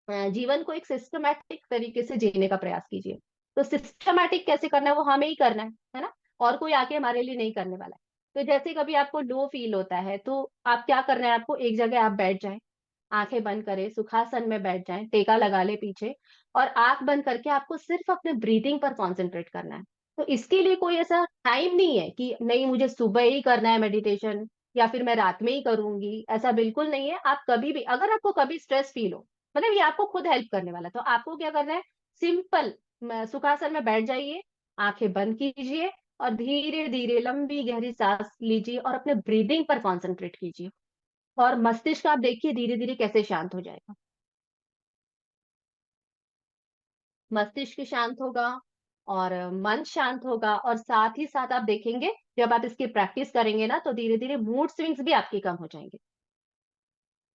जीवन को एक सिस्टमैटिक तरीके से जीने का प्रयास कीजिए। तो सिस्टमैटिक कैसे करना है वो हमें ही करना है ना? और कोई आके हमारे लिए नहीं करने वाला है। तो जैसे कभी आपको लो फील होता है तो आप क्या करना है आपको एक जगह आप बैठ जाएँ, आँखें बंद करें, सुखासन में बैठ जाएँ, टेका लगा लें पीछे और आँख बंद करके आपको सिर्फ़ अपने ब्रीथिंग पर कॉन्संट्रेट करना है। तो इसके लिए कोई ऐसा टाइम नहीं है कि नहीं मुझे सुबह ही करना है मेडिटेशन या फिर मैं रात में ही करूँगी, ऐसा बिल्कुल नहीं है। आप कभी भी अगर आपको कभी स्ट्रेस फील हो मतलब ये आपको खुद हेल्प करने वाला है। तो आपको क्या करना है सिंपल सुखासन में बैठ जाइए, आँखें बंद कीजिए और धीरे-धीरे लंबी गहरी साँस लीजिए और अपने ब्रीथिंग पर कॉन्संट्रेट कीजिए और मस्तिष्क आप देखिए धीरे-धीरे कैसे शांत हो जाएगा। मस्तिष्क शांत होगा, और मन शांत होगा और साथ ही साथ आप देखेंगे जब आप इसकी प्रैक्टिस करेंगे ना तो धीरे-धीरे मूड स्विंग्स भी आपके कम हो जाएँगे।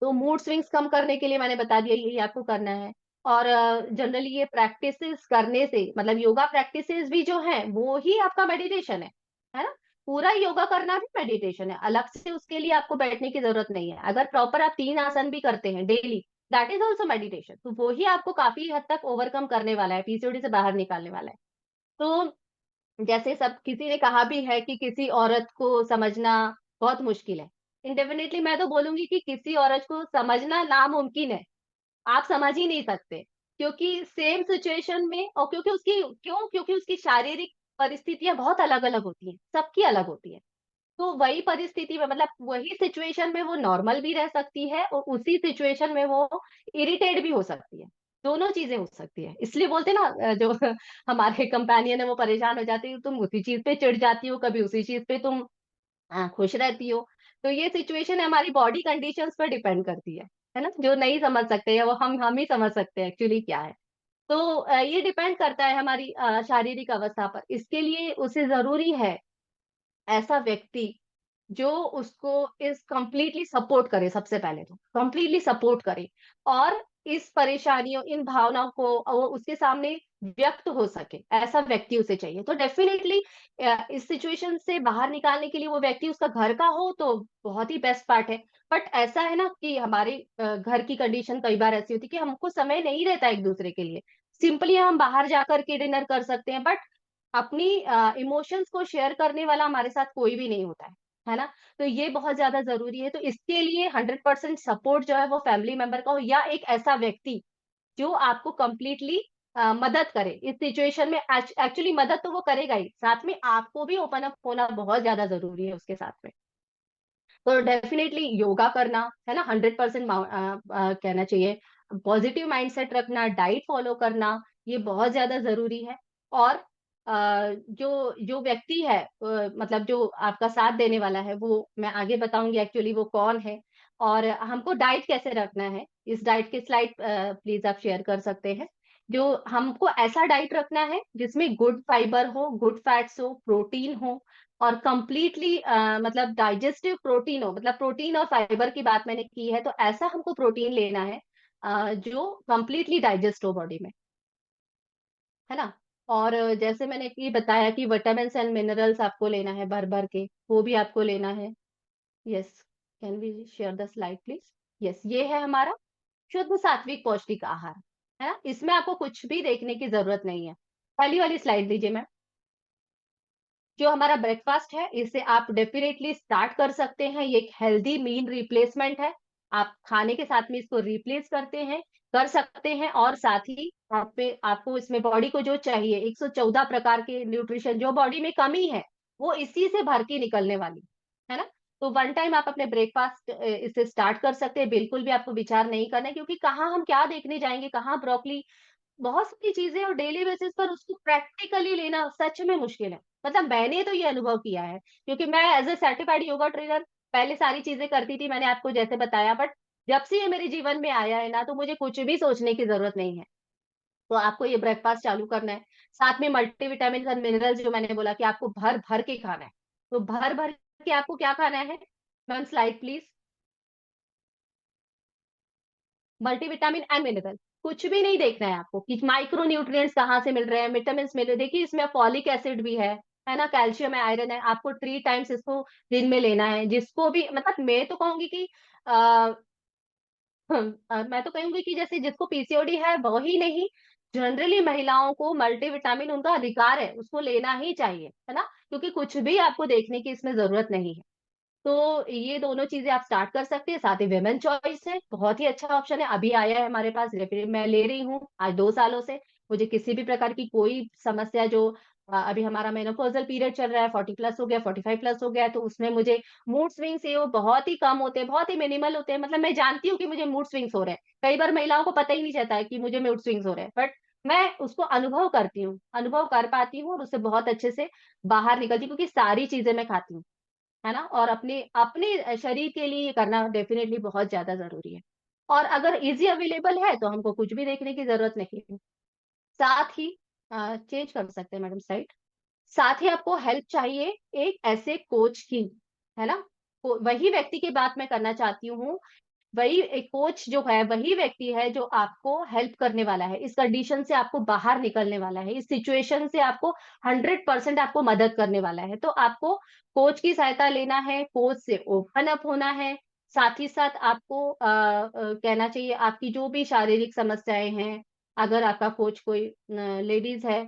तो मूड स्विंग्स कम करने के लिए मैंने बता दिया यही आपको करना है। और जनरली ये प्रैक्टिसेस करने से मतलब योगा प्रैक्टिसेस भी जो हैं वो ही आपका मेडिटेशन है ना? पूरा योगा करना भी मेडिटेशन है, अलग से उसके लिए आपको बैठने की ज़रूरत नहीं है। अगर प्रॉपर आप 3 आसन भी करते हैं daily, that is also meditation. तो वो ही आपको काफ़ी हद तक ओवरकम करने वाला है, पीसीओडी से बाहर निकालने वाला है। तो जैसे सब किसी ने कहा भी है कि किसी औरत को समझना बहुत मुश्किल है। डेफिनिटली मैं तो बोलूँगी कि किसी औरत को समझना नामुमकिन है। आप समझ ही नहीं सकते, क्योंकि सेम सिचुएशन में और क्योंकि उसकी शारीरिक परिस्थितियाँ बहुत अलग-अलग होती हैं, सबकी अलग होती हैं। तो वही परिस्थिति में मतलब वही सिचुएशन में वो नॉर्मल भी रह सकती है और उसी सिचुएशन में वो इरिटेट भी हो सकती है। दोनों चीज़ें हो सकती है। इसलिए बोलते हैं ना जो हमारे कंपेनियन है वो परेशान हो जाती है, तुम उसी चीज़ पे चिढ़ जाती हो, कभी उसी चीज़ पे तुम खुश रहती हो। तो ये सिचुएशन हमारी बॉडी कंडीशंस पर डिपेंड करती है ना? जो नहीं समझ सकते या वो हम ही समझ सकते हैं एक्चुअली क्या है। तो ये डिपेंड करता है हमारी शारीरिक अवस्था पर। इसके लिए उसे ज़रूरी है ऐसा व्यक्ति जो उसको इस कंप्लीटली सपोर्ट करे सबसे पहले तो, कंप्लीटली सपोर्ट करे और इस परेशानियों, इन भावनाओं को वो उसके सामने व्यक्त हो सके, ऐसा व्यक्ति उसे चाहिए। तो डेफ़िनेटली इस सिचुएशन से बाहर निकालने के लिए वो व्यक्ति उसका घर का हो तो बहुत ही बेस्ट पार्ट है। बट ऐसा है ना कि हमारे घर की कंडीशन कई बार ऐसी होती है कि हमको समय नहीं रहता एक-दूसरे के लिए। सिंपली हम बाहर जाकर के डिनर कर सकते हैं बट अपनी इमोशंस को शेयर करने वाला हमारे साथ कोई भी नहीं होता है ना? तो ये बहुत ज़्यादा ज़रूरी है, तो इसके लिए 100% सपोर्ट जो है वो फैमिली मेंबर का हो या एक ऐसा व्यक्ति जो आपको कंप्लीटली मदद करे। इस सिचुएशन में एक्चुअली मदद तो वो करेगा ही, साथ में आपको भी ओपन अप होना बहुत ज़्यादा ज़रूरी है उसके साथ में। तो डेफिनिटली योगा करना, है ना? 100% कहना चाहिए। पॉजिटिव माइंडसेट रखना, डाइट फॉलो करना, ये बहुत ज़्यादा ज़रूरी है। और जो जो व्यक्ति है मतलब जो आपका साथ देने वाला है, वो मैं आगे बताऊँगी एक्चुअली वो कौन है और हमको डाइट कैसे रखना है। इस डाइट की स्लाइड प्लीज़ आप शेयर कर सकते हैं। जो हमको ऐसा डाइट रखना है, जिसमें गुड फाइबर हो, गुड फैट्स हो, प्रोटीन हो और कंप्लीटली मतलब डाइजेस्टिव प्रोटीन हो मतलब प्रोटीन और फाइबर की बात मैंने की है तो ऐसा हमको प्रोटीन लेना है जो कंप्लीटली डाइजेस्ट हो बॉडी में, है ना? और जैसे मैंने कि बताया कि विटामिन्स एंड मिनरल्स आपको लेना है भर-भर के, वो भी आपको लेना है। Yes, can we share the slide please? Yes, ये है हमारा शुद्ध सात्विक पौष्टिक आहार, है ना? इसमें आपको कुछ भी देखने की ज़रूरत नहीं है। पहली वाली स्लाइड दीजिए मैम। जो हमारा ब्रेकफ़ास्ट है, इसे आप डेफ़िनेटली स्टार्ट कर सकते हैं। ये एक हेल्दी मील रिप्लेसमेंट है। आप खाने के साथ में इसको रिप्लेस करते हैं कर सकते हैं और साथ ही आपको इसमें बॉडी को जो चाहिए 114 प्रकार के न्यूट्रिशन जो बॉडी में कमी है, वो इसी से भर के निकलने वाली, है ना? तो वन टाइम आप अपने ब्रेकफ़ास्ट इसे स्टार्ट कर सकते हैं। बिल्कुल भी आपको विचार नहीं करना है क्योंकि कहाँ हम क्या देखने जाएँगे, कहाँ ब्रोकोली बहुत सारी चीज़ें और डेली बेसिस पर उसको प्रैक्टिकली लेना सच में मुश्किल है। मतलब मैंने तो ये अनुभव किया है, क्योंकि मैं as a certified yoga trainer पहले सारी चीज़ें करती थी, मैंने आपको जैसे बताया बट जब से ये मेरे जीवन में आया है ना, तो मुझे कुछ भी सोचने की ज़रूरत नहीं है। तो आपको ये ब्रेकफ़ास्ट चालू करना है। साथ में मल्टीविटामिन्स एंड मिनरल्स जो मैंने बोला कि आपको भर-भर के खाना है। तो भर-भर के आपको क्या खाना है? Ma'am slide please. Multivitamin and mineral, कुछ भी नहीं देखना है आपको कि माइक्रो न्यूट्रिएंट्स कहाँ से मिल रहे हैं, विटामिन्स मिल रहे हैं। देखिए इसमें फॉलिक एसिड भी है ना? कैल्शियम है, आयरन है, आपको 3 टाइम्स इसको दिन में लेना है। जिसको भी मतलब मैं तो कहूँगी कि अ, मैं तो कहूँगी कि जैसे जिसको पीसीओडी है वो ही नहीं, जनरली महिलाओं को मल्टीविटामिन उनका अधिकार है, उसको लेना ही चाहिए, है ना? क्योंकि कुछ भी आपको देखने की इसमें ज़रूरत नहीं है। तो ये दोनों चीज़ें आप स्टार्ट कर सकते हैं, साथ ही वुमेन चॉइस है, बहुत ही अच्छा ऑप्शन है, अभी आया है हमारे पास मैं ले रही हूँ आज 2 सालों से, मुझे किसी भी प्रकार की कोई समस्या जो अभी हमारा मेनोपॉज़ल पीरियड चल रहा है, 40 प्लस हो गया, 45 प्लस हो गया है, तो उसमें मुझे मूड स्विंग्स ये वो बहुत ही कम होते हैं, बहुत ही मिनिमल होते हैं, मतलब मैं जानती हूँ कि मुझे मूड स्विंग्स हो रहे हैं। कई बार महिलाओं को पता ही नहीं चलता है कि मुझे मूड स्विंग्स हो रहे हैं, बट मैं उसको अनुभव करती हूँ, अनुभव कर पाती हूँ और उससे बहुत अच्छे से बाहर निकलती हूँ क्योंकि सारी चीज़ें मैं खाती हूँ। है ना? और अपने अपने शरीर के लिए ये करना डेफ़िनेटली बहुत ज़्यादा ज़रूरी है। और अगर ईज़ी अवेलेबल है, तो हमको कुछ भी देखने की ज़रूरत नहीं है। साथ ही चेंज कर सकते हैं मैडम साइट। साथ ही आपको हेल्प चाहिए एक ऐसे कोच की, है ना? वही व्यक्ति की बात मैं करना चाहती हूँ। वही एक कोच जो है वही व्यक्ति है जो आपको हेल्प करने वाला है, इस कंडीशन से आपको बाहर निकलने वाला है, इस सिचुएशन से आपको 100% आपको मदद करने वाला है। तो आपको कोच की सहायता लेना है, कोच से ओपन अप होना है। साथ ही साथ आपको कहना चाहिए आपकी जो भी शारीरिक समस्याएं हैं, अगर आपका कोच कोई लेडीज है,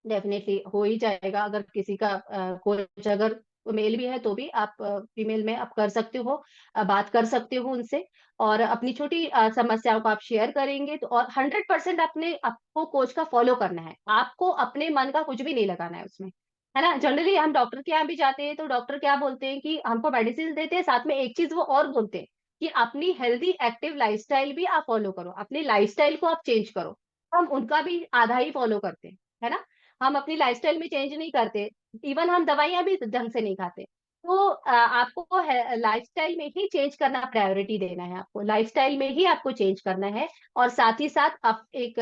डेफ़िनेटली हो ही जाएगा। अगर किसी का कोच अगर मेल भी है तो भी आप फीमेल में आप कर सकते हो, बात कर सकते हो उनसे और अपनी छोटी समस्याओं को आप शेयर करेंगे तो और 100% अपने आपको कोच का फ़ॉलो करना है। आपको अपने मन का कुछ भी नहीं लगाना है उसमें, है ना? जनरली हम डॉक्टर के यहाँ भी जाते हैं तो डॉक्टर क्या बोलते हैं कि हमको मेडिसिन्स देते हैं, साथ में एक चीज़ वो और बोलते हैं कि अपनी हेल्दी एक्टिव लाइफ़स्टाइल भी आप फ़ॉलो करो, अपनी लाइफ़स्टाइल को आप चेंज करो। हम उनका भी आधा ही फ़ॉलो करते हैं, है ना? हम अपनी लाइफ़स्टाइल में चेंज नहीं करते, इवन हम दवाइयाँ भी ढंग से नहीं खाते। तो आपको है लाइफ़स्टाइल में ही चेंज करना प्रायोरिटी देना है आपको, लाइफ़स्टाइल में ही आपको चेंज करना है और साथ ही साथ आप एक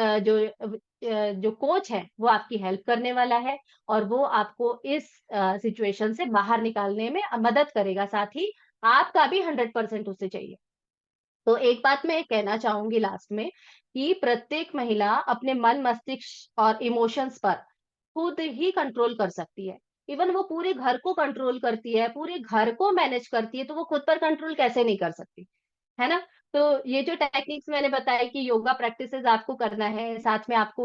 जो कोच है, वो आपकी हेल्प करने वाला है और वो आपको इस सिचुएशन से बाहर निकालने में मदद करेगा, साथ ही आपका भी 100% उससे चाहिए। तो एक बात मैं कहना चाहूँगी लास्ट में कि प्रत्येक महिला अपने मन, मस्तिष्क और इमोशंस पर खुद ही कंट्रोल कर सकती है। इवन वो पूरे घर को कंट्रोल करती है, पूरे घर को मैनेज करती है, तो वो खुद पर कंट्रोल कैसे नहीं कर सकती? है ना? तो ये जो टेक्निक्स मैंने बताई कि योगा प्रैक्टिसेज़ आपको करना है, साथ में आपको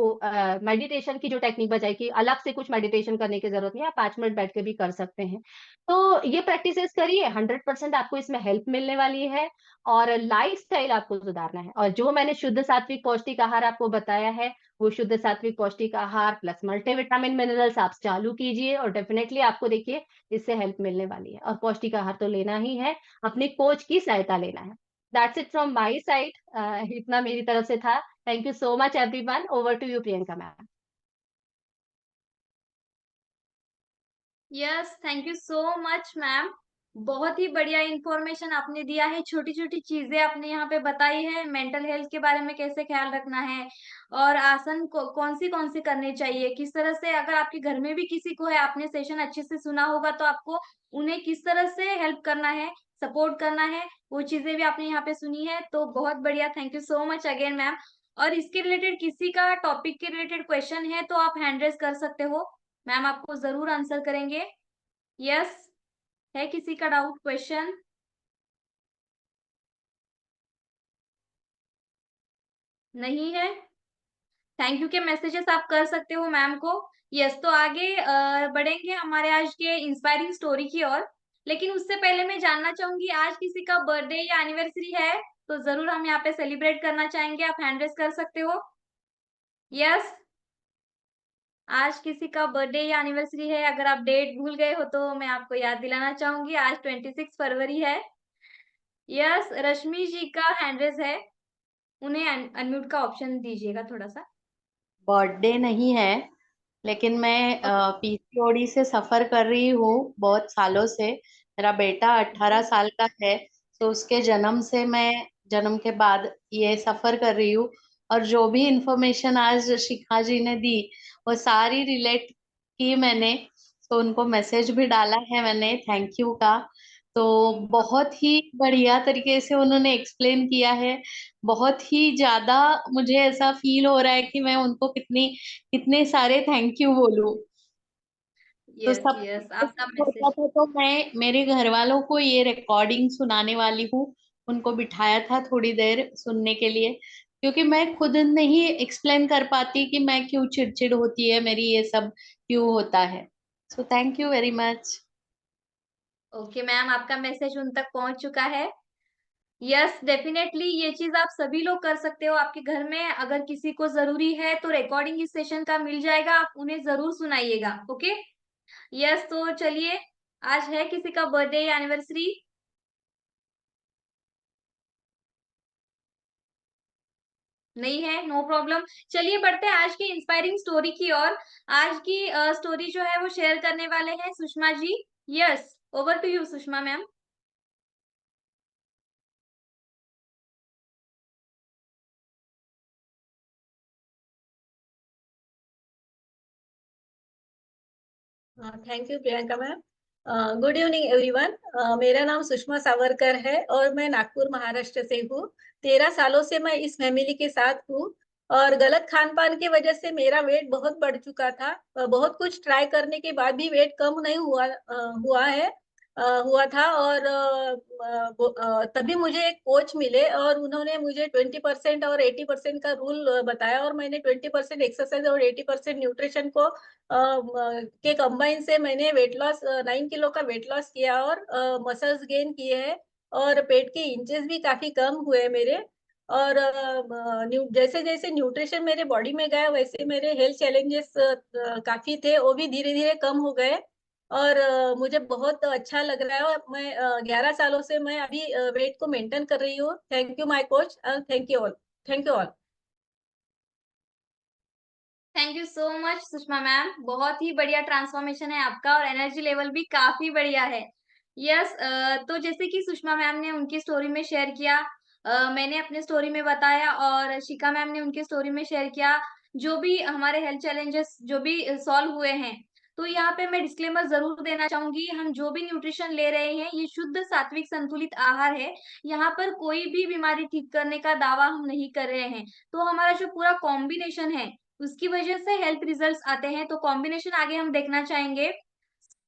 मेडिटेशन की जो टेक्निक बताई कि अलग से कुछ मेडिटेशन करने की ज़रूरत नहीं है, आप 5 मिनट बैठ के भी कर सकते हैं। तो ये प्रैक्टिसेज़ करिए, 100% आपको इसमें हेल्प मिलने वाली है और लाइफ़स्टाइल आपको सुधारना है और जो मैंने शुद्ध सात्विक पौष्टिक आहार आपको बताया है, वो शुद्ध सात्विक पौष्टिक आहार प्लस मल्टीविटामिन मिनरल्स आप चालू कीजिए और डेफ़िनेटली आपको देखिए इससे हेल्प मिलने वाली है और पौष्टिक आहार तो लेना ही है, अपने कोच की सहायता लेना है। That's it from my side इतना मेरी तरफ से था। Thank you so much everyone. Over to you Priyanka ma'am. Yes, thank you so much ma'am. बहुत ही बढ़िया इन्फॉर्मेशन आपने दिया है, छोटी-छोटी चीज़ें आपने यहाँ पे बताई है, मेंटल हेल्थ के बारे में कैसे ख़्याल रखना है और आसन को कौन-सी करने चाहिए, किस तरह से अगर आपके घर में भी किसी को है, आपने सेशन अच्छे से सुना होगा तो आपको उन्हें किस तरह से हेल्प करना है, सपोर्ट करना है, वो चीज़ें भी आपने यहाँ पे सुनी है, तो बहुत बढ़िया, thank you so much again ma'am. और इसके रिलेटेड किसी का टॉपिक के रिलेटेड क्वेश्चन है तो आप हैंड रेज़ कर सकते हो, मैम आपको ज़रूर आंसर करेंगे। यस, है किसी का डाउट क्वेश्चन? नहीं है? थैंक यू के मैसेजेस आप कर सकते हो मैम को। यस, तो आगे बढ़ेंगे हमारे आज के इंस्पायरिंग स्टोरी की ओर। लेकिन उससे पहले मैं जानना चाहूँगी आज किसी का बर्थडे या एनिवर्सरी है, तो ज़रूर हम यहाँ पे सेलिब्रेट करना चाहेंगे, आप हैंड रेज़ कर सकते हो। यस, आज किसी का बर्थडे या एनिवर्सरी है, अगर आप डेट भूल गए हो तो मैं आपको याद दिलाना चाहूँगी आज 26 फरवरी है। यस, रश्मि जी का हैंड रेज़ है। उन्हें अनम्यूट का ऑप्शन दीजिएगा थोड़ा-सा। बर्थडे नहीं है, लेकिन मैं ओके, पीसीओडी से सफर कर रही हूँ बहुत सालों से। मेरा बेटा ओके। 18 साल का है, तो उसके जन्म से मैं जन्म के बाद ये सफर कर रही हूँ। और जो भी इंफॉर्मेशन आज शिखा जी ने दी वो सारी रिलेट की मैंने, तो उनको मैसेज भी डाला है मैंने थैंक यू का। तो बहुत ही बढ़िया तरीके से उन्होंने एक्सप्लेन किया है। बहुत ही ज्यादा मुझे ऐसा फील हो रहा है कि मैं उनको कितनी कितने सारे थैंक यू बोलूं। तो यस, सब यस, आपका कुछ होता मैसेज था तो मैं मेरे घर वालों को ये रिकॉर्डिंग सुनाने वाली हूँ। उनको बिठाया था थोड़ी देर सुनने के लिए, क्योंकि मैं खुद नहीं एक्सप्लेन कर पाती कि मैं क्यों चिड़चिड़ होती है मेरी, ये सब क्यों होता है। So thank you very much. Okay ma'am, आपका मैसेज उन तक पहुँच चुका है। यस, डेफिनेटली ये चीज़ आप सभी लोग कर सकते हो आपके घर में, अगर किसी को ज़रूरी है तो रिकॉर्डिंग इस सेशन का मिल जाएगा, आप उन्हें ज़रूर सुनाइएगा, ओके? यस, तो चलिए, आज है किसी का बर्थडे या एनिवर्सरी? नहीं है, नो प्रॉब्लम। चलिए बढ़ते हैं आज की इंस्पायरिंग स्टोरी की ओर। आज की स्टोरी जो है वो शेयर करने वाले हैं Sushma ji. Yes, over to you Sushma ma'am. Thank you Priyanka ma'am. Good evening everyone. मेरा नाम सुषमा सावरकर है और मैं नागपुर महाराष्ट्र से हूँ। 13 सालों से मैं इस फैमिली के साथ हूँ और गलत खान पान की वजह से मेरा वेट बहुत बढ़ चुका था। बहुत कुछ ट्राई करने के बाद भी वेट कम नहीं हुआ था और तभी मुझे एक कोच मिले और उन्होंने मुझे 20% और 80% का रूल बताया और मैंने 20% एक्सरसाइज और 80% न्यूट्रिशन को के कंबाइन से मैंने वेट लॉस 9 किलो का वेट लॉस किया और मसल्स गेन किए हैं और पेट के इंचेस भी काफी कम हुए मेरे। और जैसे जैसे न्यूट्रिशन मेरे बॉडी में गया वैसे मेरे हेल्थ चैलेंजेस काफी थे, वो भी धीरे धीरे कम हो गए और मुझे बहुत अच्छा लग रहा है और मैं 11 सालों से मैं अभी वेट को मेंटेन कर रही हूँ। Thank you my coach, thank you all. Thank you all. Thank you so much Sushma ma'am, बहुत ही बढ़िया ट्रांसफॉर्मेशन है आपका और एनर्जी लेवल भी काफी बढ़िया है। यस, तो जैसे कि सुषमा मैम ने उनकी स्टोरी में शेयर किया, मैंने अपने स्टोरी में बताया और शिखा मैम ने उनकी स्टोरी में शेयर किया, जो भी हमारे हेल्थ चैलेंजेस जो भी सॉल्व हुए हैं। तो यहाँ पे मैं डिस्क्लेमर जरूर देना चाहूंगी, हम जो भी न्यूट्रिशन ले रहे हैं ये शुद्ध सात्विक संतुलित आहार है। यहाँ पर कोई भी बीमारी ठीक करने का दावा हम नहीं कर रहे हैं। तो हमारा जो पूरा कॉम्बिनेशन है उसकी वजह से हेल्थ रिजल्ट्स आते हैं। तो कॉम्बिनेशन आगे हम देखना चाहेंगे।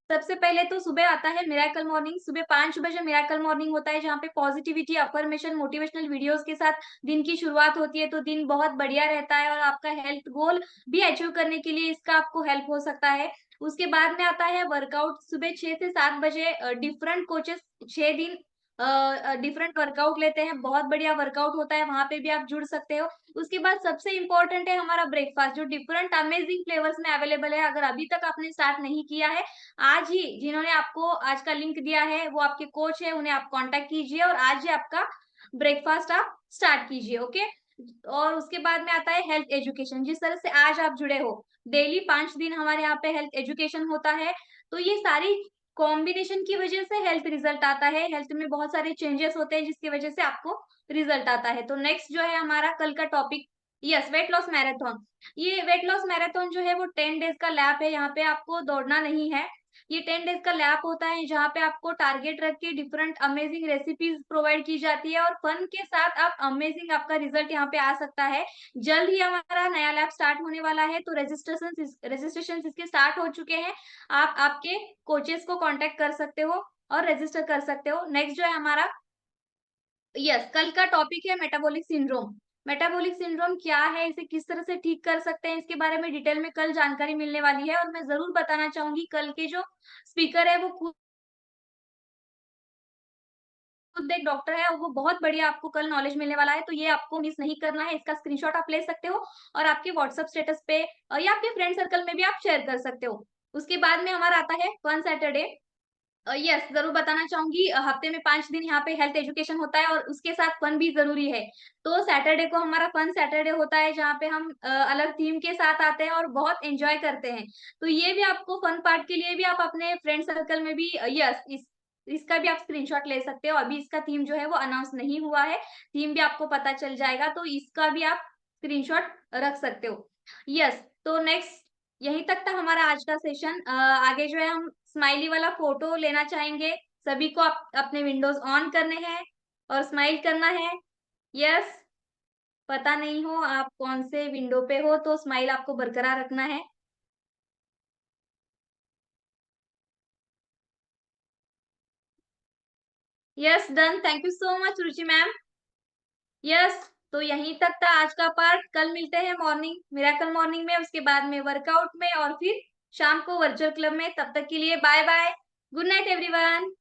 सबसे पहले तो सुबह आता है मिरेकल मॉर्निंग। सुबह 5 बजे मिरेकल मॉर्निंग होता है, जहाँ पे पॉजिटिविटी, अफर्मेशन, मोटिवेशनल वीडियोस के साथ दिन की शुरुआत होती है। तो दिन बहुत बढ़िया रहता है और आपका हेल्थ गोल भी अचीव करने के लिए इसका आपको हेल्प हो सकता है। उसके बाद में आता है वर्कआउट। सुबह 6 से 7 बजे डिफरेंट कोचेस 6 दिन डिफरेंट वर्कआउट लेते हैं। बहुत बढ़िया वर्कआउट होता है, वहां पे भी आप जुड़ सकते हो। उसके बाद सबसे इम्पोर्टेंट है हमारा ब्रेकफास्ट, जो डिफरेंट अमेजिंग फ्लेवर्स में अवेलेबल है। अगर अभी तक आपने स्टार्ट नहीं किया है, आज ही जिन्होंने आपको आज का लिंक दिया है वो आपके कोच है, उन्हें आप कांटेक्ट कीजिए और आज ही आपका ब्रेकफास्ट आप स्टार्ट कीजिए। ओके। और उसके बाद में आता है हेल्थ एजुकेशन। जिस तरह से आज आप जुड़े हो, डेली 5 दिन हमारे यहाँ पे हेल्थ एजुकेशन होता है। तो ये सारी कॉम्बिनेशन की वजह से हेल्थ रिजल्ट आता है। हेल्थ में बहुत सारे चेंजेस होते हैं जिसकी वजह से आपको रिजल्ट आता है। तो नेक्स्ट जो है हमारा कल का topic, yes, weight loss marathon. ये वेट लॉस मैराथन जो है वो 10 डेज का लैप है। यहाँ पे आपको दौड़ना नहीं है। ये 10 डेज का लैप होता है जहाँ पे आपको टारगेट रख के डिफरेंट अमेजिंग रेसिपीज प्रोवाइड की जाती है और फन के साथ आप अमेजिंग आपका रिजल्ट यहाँ पे आ सकता है। जल्द ही हमारा नया लैब स्टार्ट होने वाला है, तो रजिस्ट्रेशन इसके स्टार्ट हो चुके हैं। आप आपके कोचेस को कांटेक्ट कर सकते हो और रजिस्टर कर सकते हो। नेक्स्ट जो है हमारा, यस, कल का टॉपिक है मेटाबॉलिक सिंड्रोम। मेटाबॉलिक सिंड्रोम क्या है, इसे किस तरह से ठीक कर सकते हैं, इसके बारे में डिटेल में कल जानकारी मिलने वाली है। और मैं जरूर बताना चाहूंगी, कल के जो स्पीकर है वो खुद एक डॉक्टर है, वो बहुत बढ़िया आपको कल नॉलेज मिलने वाला है। तो ये आपको मिस नहीं करना है। इसका स्क्रीनशॉट आप ले सकते हो और आपके व्हाट्सएप स्टेटस पे या आपके फ्रेंड सर्कल में भी आप शेयर कर सकते हो। उसके बाद में हमारा आता है फन सैटरडे। यस, जरूर बताना चाहूंगी, हफ्ते में 5 दिन यहाँ पे हेल्थ एजुकेशन होता है और उसके साथ फन भी जरूरी है। तो सैटरडे को हमारा फन सैटरडे होता है, जहाँ पे हम अलग थीम के साथ आते हैं और बहुत एंजॉय करते हैं। तो ये भी आपको फन पार्ट के लिए भी आप अपने फ्रेंड सर्कल में भी, यस, इसका भी आप स्क्रीनशॉट ले सकते हो। अभी इसका थीम जो है वो अनाउंस नहीं हुआ है, थीम भी आपको पता चल जाएगा, तो इसका भी आप स्क्रीनशॉट रख सकते हो। यस, तो नेक्स्ट, यहीं तक था हमारा आज का सेशन। आगे जो है हम स्माइली वाला फोटो लेना चाहेंगे। सभी को अपने विंडोज ऑन करने हैं और स्माइल करना है। यस, पता नहीं हो आप कौन से विंडो पे हो, तो स्माइल आपको बरकरार रखना है। Yes, done. Thank you so much Ruchi ma'am. Yes, तो यहीं तक था आज का पार्ट। कल मिलते हैं मॉर्निंग, मिरेकल मॉर्निंग में, उसके बाद में वर्कआउट में और फिर शाम को वर्चुअल क्लब में। तब तक के लिए bye bye. Good night everyone.